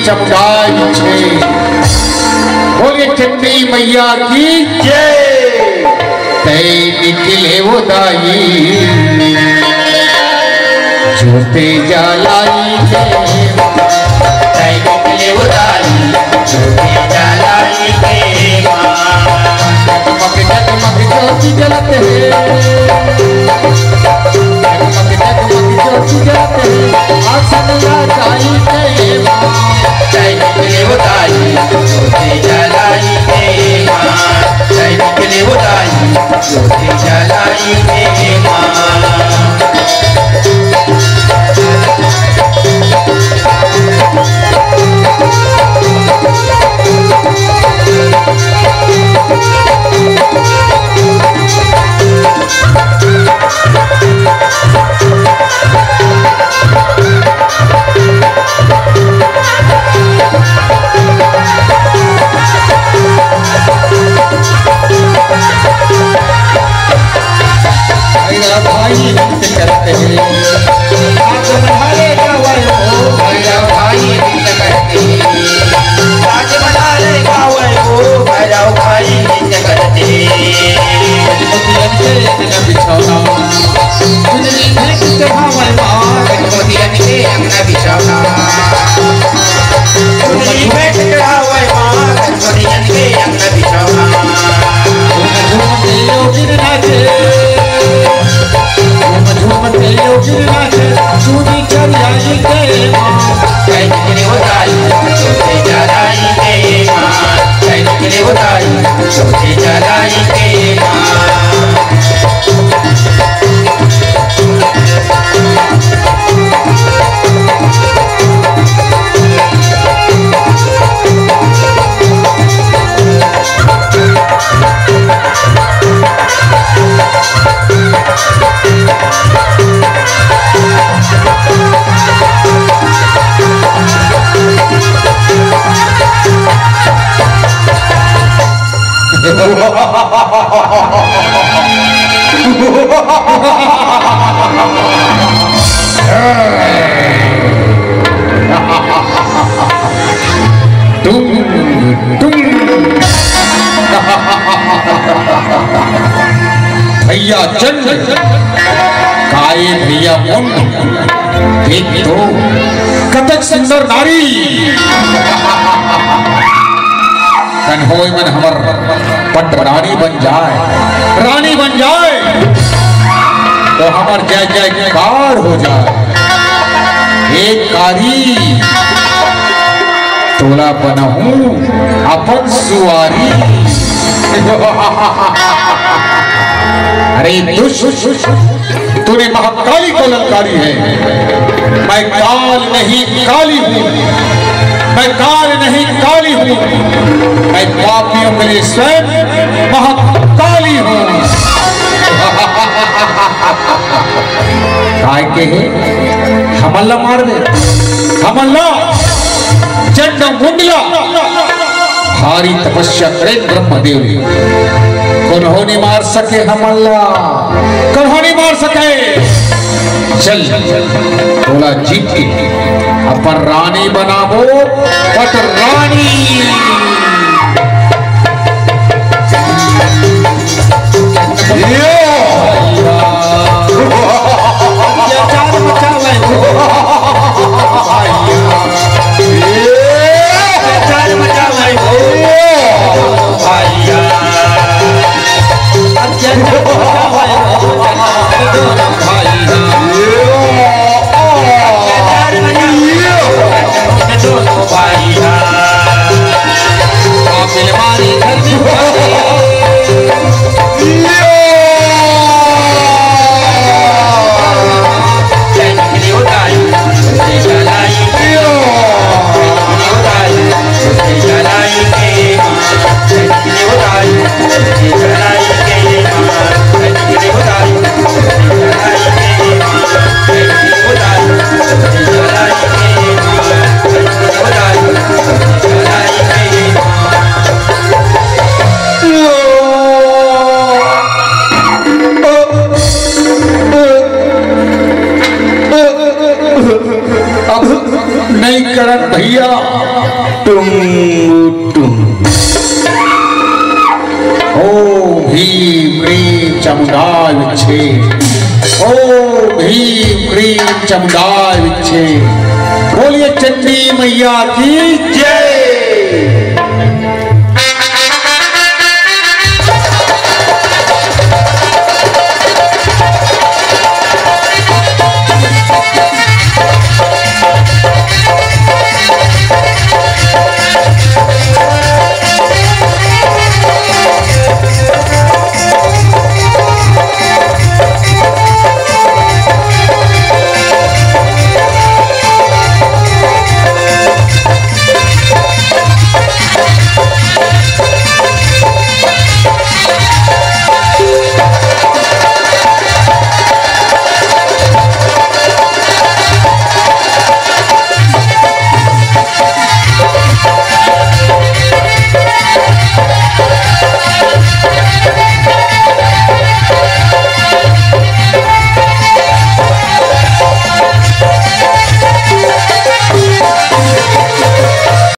चमगाई छे। बोले चंडी मैया की जय। तय निकले वो दाई जोते जलाई के, तय निकले वो दाई जोते जलाई के। जगमग जगमग ज्योति जलते हैं, जगमग जगमग ज्योति जलते हैं। आसन लगाई के माँ, तय निकले वो दाई जोते जलाई के माँ, तय निकले वो दाई जोते जलाई के माँ। भाई नृत्य करते हैं, आज बढ़ाएगा वैभव। भैया भाई नृत्य करते हैं, आज बढ़ाएगा वैभव। भैया भाई नृत्य करते हैं। मोतियन के अंगना बिछौना, चुनरी भेंट चढ़ावे माँ। मोतियन के अंगना बिछौना, चुनरी भेंट चढ़ावे माँ। मोतियन के अंगना बिछौना, झूमते योगिन नाचे, झूमते योगिन नाचे। चूड़ी चढ़ाई के माँ, तय निकले वो दाई जोते जलाई के माँ, तय निकले वो दाई जोते जलाई के माँ। भैया चंद काय भैया मुंड, देख तो कतक सुंदर नारी। कन्होई मन हमर पट रानी बन जाए, रानी बन जाए तो हमर जय जयकार हो जाए। एक कारी तोला बनहूं अपन सुवारी। अरे दुष्ट, तूने महाकाली को ललकारी है। मैं काल नहीं काली हूँ, मैं काल नहीं काली हूँ, मैं पापियों के लिए स्वयं महाकाली हूँ। काय के है हमला मार दे, हमला चंड मुंडला। भारी तपस्या करे ब्रह्मदेव, कौन मार सके हमला, कौन मार सके। चल बोला जीत के अपन रानी बनावो, पट रानी। नहीं करत भैया, टुम टुम। ओम ह्रीं क्लीं चामुंडाय विच्चे। ओम ह्रीं क्लीं चामुंडाय विच्चे। बोलिए चंडी मैया की जय।